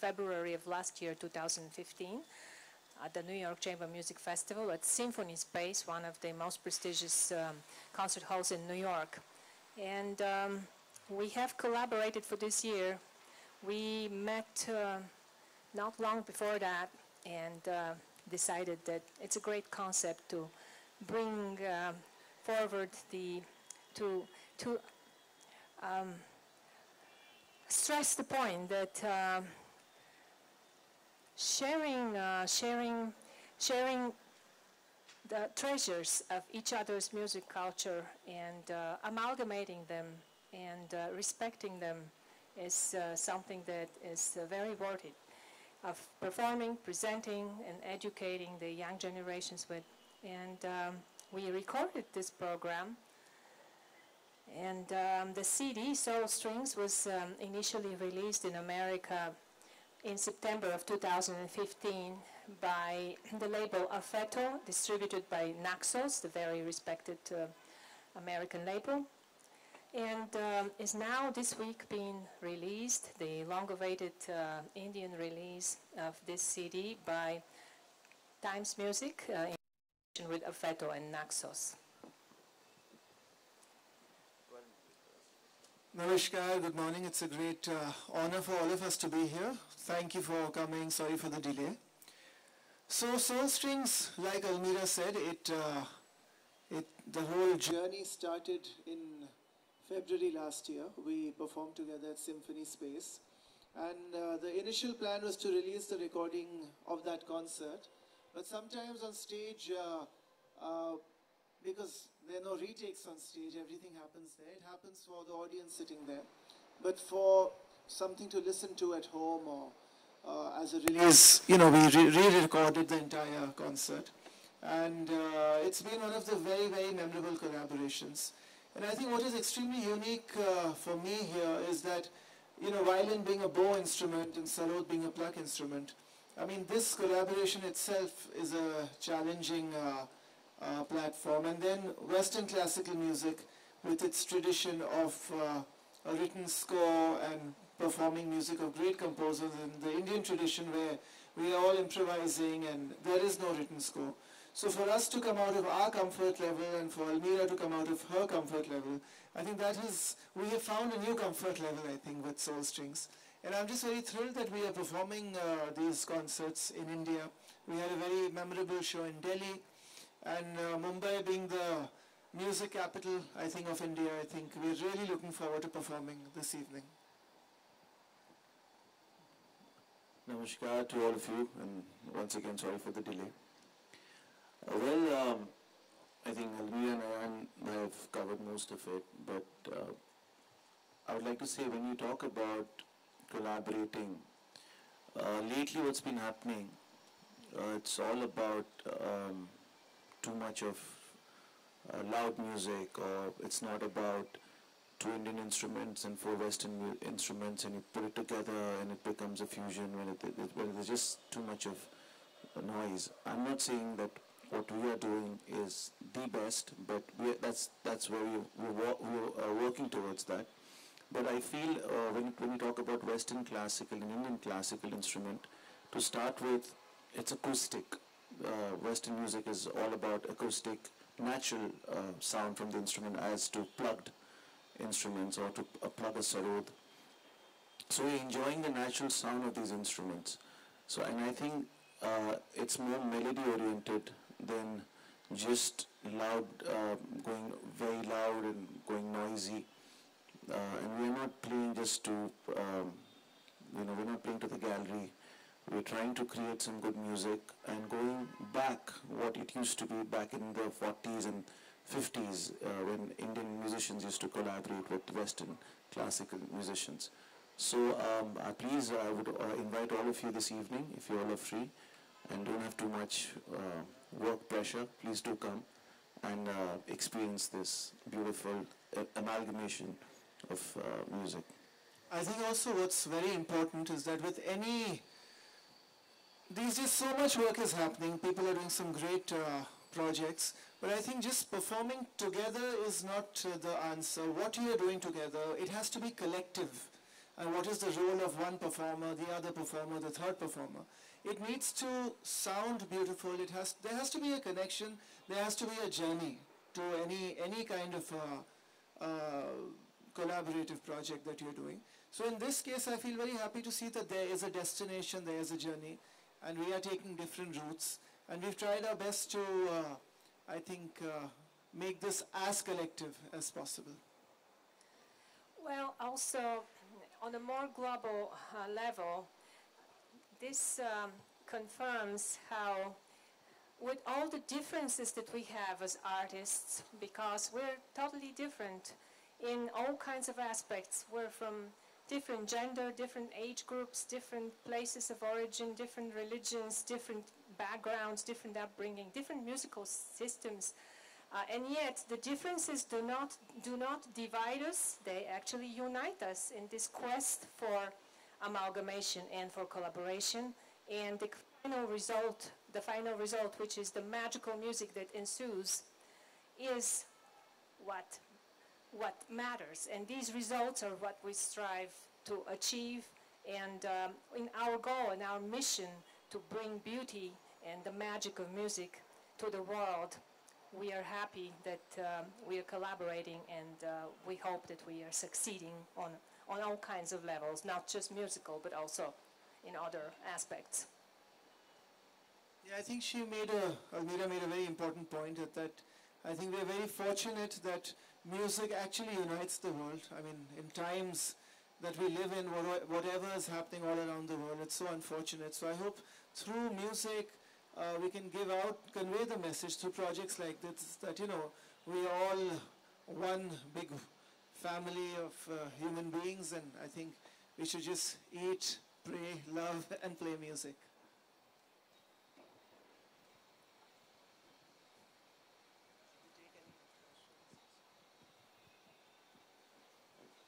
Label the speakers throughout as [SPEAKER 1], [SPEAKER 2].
[SPEAKER 1] February of last year, 2015, at the New York Chamber Music Festival at Symphony Space, one of the most prestigious concert halls in New York. And we have collaborated for this year. We met not long before that and decided that it's a great concept to bring forward to stress the point that sharing the treasures of each other's music culture and amalgamating them and respecting them is something that is very worthy of performing, presenting, and educating the young generations with. And we recorded this program. And the CD, Soul Strings, was initially released in America in September of 2015 by the label Affetto, distributed by Naxos, the very respected American label. And is now this week being released, the long-awaited Indian release of this CD by Times Music in conjunction with Affetto and Naxos.
[SPEAKER 2] Namaskar, good morning. It's a great honor for all of us to be here. Thank you for coming. Sorry for the delay. So Soul Strings, like Elmira said, the whole journey started in February last year. We performed together at Symphony Space. And the initial plan was to release the recording of that concert. But sometimes on stage, because there are no retakes on stage, everything happens there. It happens for the audience sitting there. But for something to listen to at home or as a release, we re-recorded the entire concert. And it's been one of the very, very memorable collaborations. And I think what is extremely unique for me here is that, violin being a bow instrument and sarod being a pluck instrument, I mean, this collaboration itself is a challenging platform. And then Western classical music with its tradition of a written score and performing music of great composers, and the Indian tradition where we are all improvising and there is no written score. So for us to come out of our comfort level and for Elmira to come out of her comfort level, I think we have found a new comfort level, I think, with Soul Strings. And I'm just very thrilled that we are performing these concerts in India. We had a very memorable show in Delhi, and Mumbai being the music capital, I think, of India, I think we're really looking forward to performing this evening.
[SPEAKER 3] Namaskar to all of you, and once again, sorry for the delay. I think Elmira and Ayaan have covered most of it, but I would like to say, when you talk about collaborating, lately what's been happening, it's all about too much of loud music, or it's not about two Indian instruments and four Western instruments and you put it together and it becomes a fusion when there's just too much of noise. I'm not saying that what we are doing is the best, but that's where we are working towards that. But I feel when we talk about Western classical and Indian classical instrument, to start with, it's acoustic. Western music is all about acoustic, natural sound from the instrument as to plugged instruments or to plug a sarod. So we're enjoying the natural sound of these instruments. So, and I think it's more melody oriented than just loud, going very loud and going noisy. And we're not playing just to, we're not playing to the gallery. We're trying to create some good music and going back what it used to be back in the 40s and 50s when Indian musicians used to collaborate with Western classical musicians. So please, I would invite all of you this evening, if you all are free and don't have too much work pressure, please do come and experience this beautiful amalgamation of music.
[SPEAKER 2] I think also what's very important is that with these days so much work is happening, people are doing some great projects, but I think just performing together is not the answer. What you are doing together, it has to be collective. and what is the role of one performer, the other performer, the third performer. It needs to sound beautiful. There has to be a connection. There has to be a journey to any kind of collaborative project that you're doing. So in this case, I feel very happy to see that there is a destination, there is a journey, and we are taking different routes. And we've tried our best to, I think, make this as collective as possible.
[SPEAKER 1] Well, also, on a more global level, this confirms how, with all the differences that we have as artists, because we're totally different in all kinds of aspects. We're from different gender, different age groups, different places of origin, different religions, different backgrounds, different upbringing, different musical systems. And yet the differences do not divide us, they actually unite us in this quest for amalgamation and for collaboration. And the final result, which is the magical music that ensues, is what matters. And these results are what we strive to achieve. And in our goal and our mission to bring beauty and the magic of music to the world, we are happy that we are collaborating, and we hope that we are succeeding on all kinds of levels, not just musical, but also in other aspects.
[SPEAKER 2] Yeah, I think Elmira made a very important point that I think we're very fortunate that music actually unites the world. I mean, in times that we live in, whatever is happening all around the world, it's so unfortunate. So I hope through music, we can convey the message through projects like this, that, we are all one big family of human beings, and I think we should just eat, pray, love, and play music.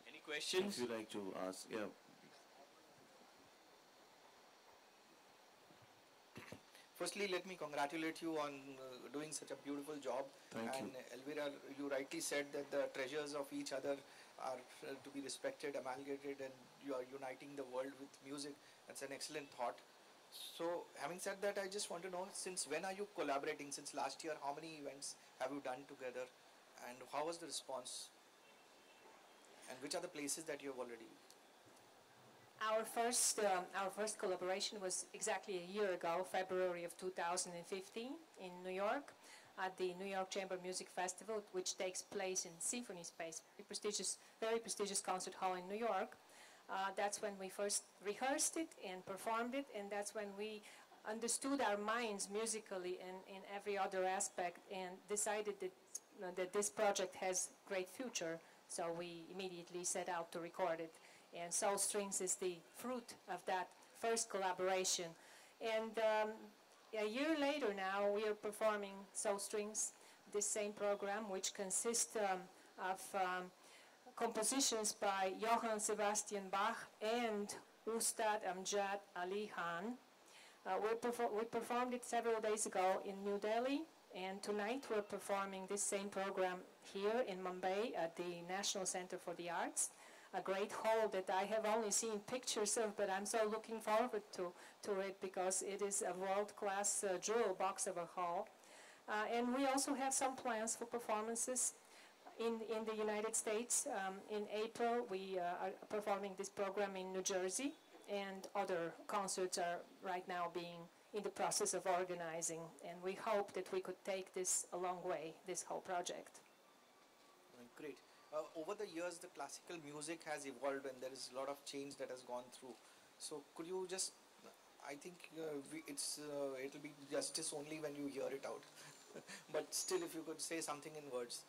[SPEAKER 4] Any questions?
[SPEAKER 3] If you like to ask, yeah.
[SPEAKER 4] Firstly, let me congratulate you on doing such a beautiful job.
[SPEAKER 3] Thank you.
[SPEAKER 4] And Elmira, you rightly said that the treasures of each other are to be respected, amalgamated, and you are uniting the world with music. That's an excellent thought. So, having said that, I just want to know, since when are you collaborating? Since last year, how many events have you done together? And how was the response? And which are the places that you have already?
[SPEAKER 1] Our first collaboration was exactly a year ago, February of 2015, in New York, at the New York Chamber Music Festival, which takes place in Symphony Space, very prestigious concert hall in New York. That's when we first rehearsed it and performed it, and that's when we understood our minds musically and in every other aspect, and decided that this project has great future. So we immediately set out to record it. And Soul Strings is the fruit of that first collaboration. And a year later now, we are performing Soul Strings, this same program, which consists of compositions by Johann Sebastian Bach and Ustad Amjad Ali Khan. We performed it several days ago in New Delhi, and tonight we're performing this same program here in Mumbai at the National Center for the Arts, a great hall that I have only seen pictures of, but I'm so looking forward to it because it is a world-class jewel box of a hall. And we also have some plans for performances in the United States. In April, we are performing this program in New Jersey, and other concerts are right now being in the process of organizing, and we hope that we could take this a long way, this whole project.
[SPEAKER 4] Great. Over the years, the classical music has evolved, and there is a lot of change that has gone through. So could you just, I think it'll be justice only when you hear it out. But still, if you could say something in words.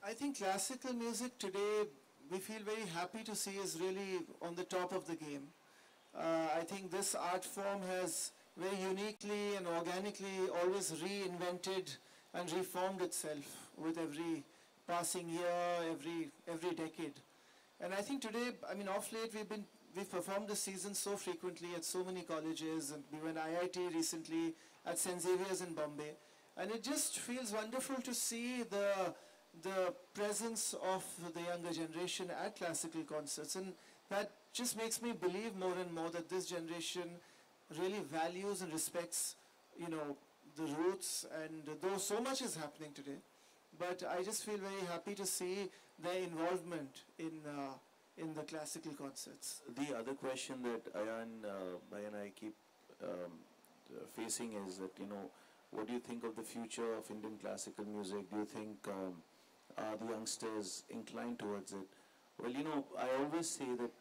[SPEAKER 2] I think classical music today, we feel very happy to see, is really on the top of the game. I think this art form has very uniquely and organically always reinvented and reformed itself with every passing year, every decade. And I think today, I mean, off late, we've performed this season so frequently at so many colleges, and we were in IIT recently, at St. Xavier's in Bombay. And it just feels wonderful to see the the presence of the younger generation at classical concerts, and that just makes me believe more and more that this generation really values and respects, the roots, and though so much is happening today, but I just feel very happy to see their involvement in the classical concerts.
[SPEAKER 3] The other question that Ayaan and I keep facing is that, what do you think of the future of Indian classical music? Do you think are the youngsters inclined towards it? Well, I always say that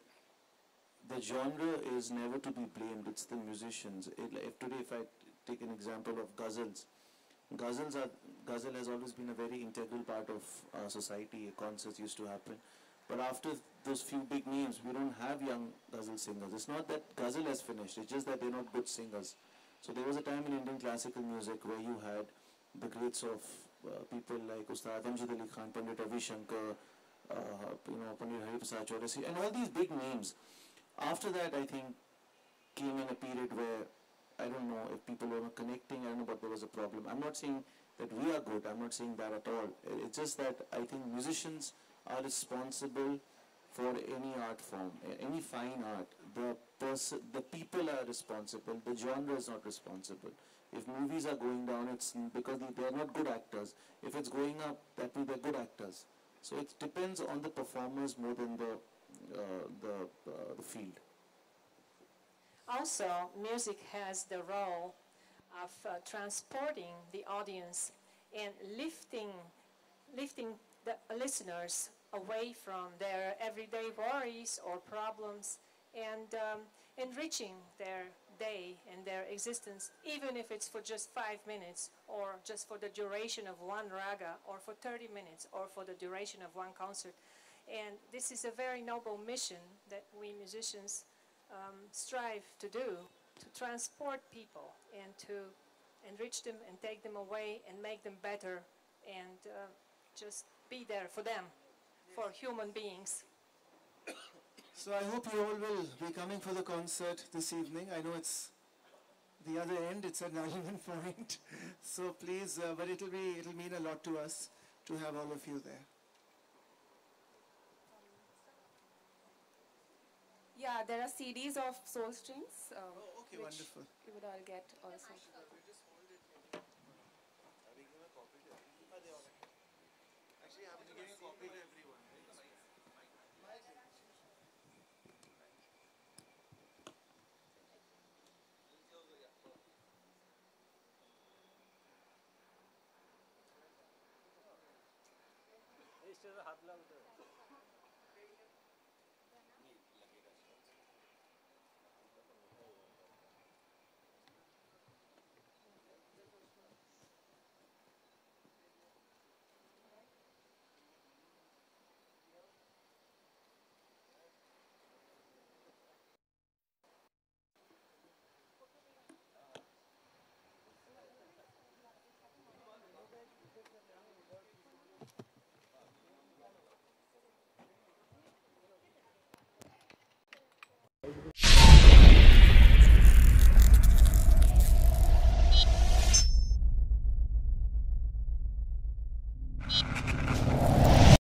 [SPEAKER 3] the genre is never to be blamed. It's the musicians. If I take an example of ghazals, ghazal has always been a very integral part of our society. Concerts used to happen, but after those few big names, we don't have young ghazal singers. It's not that ghazal has finished. It's just that they're not good singers. So there was a time in Indian classical music where you had the greats of people like Ustad Amjad Ali Khan, Pandit Ravi Shankar, Pandit Hari Prasad Chaudhary, and all these big names. After that, I think, came in a period where, I don't know if people were not connecting, I don't know, but there was a problem. I'm not saying that we are good, I'm not saying that at all. It's just that I think musicians are responsible for any art form, any fine art. The people are responsible, the genre is not responsible. If movies are going down, it's because they are not good actors. If it's going up, that means they're good actors. So it depends on the performers more than the field.
[SPEAKER 1] Also, music has the role of transporting the audience and lifting the listeners away from their everyday worries or problems, and enriching their day and their existence, even if it's for just 5 minutes, or just for the duration of one raga, or for 30 minutes, or for the duration of one concert. And this is a very noble mission that we musicians strive to do, to transport people and to enrich them and take them away and make them better, and just be there for them, for human beings.
[SPEAKER 2] So I hope you all will be coming for the concert this evening. I know it's the other end, it's at Nariman Point. So please, but it'll mean a lot to us to have all of you there.
[SPEAKER 5] Yeah, there are CDs of Soul Strings,
[SPEAKER 2] Okay,
[SPEAKER 5] which
[SPEAKER 2] wonderful.
[SPEAKER 5] you would all get also.
[SPEAKER 6] হাত লাগাতে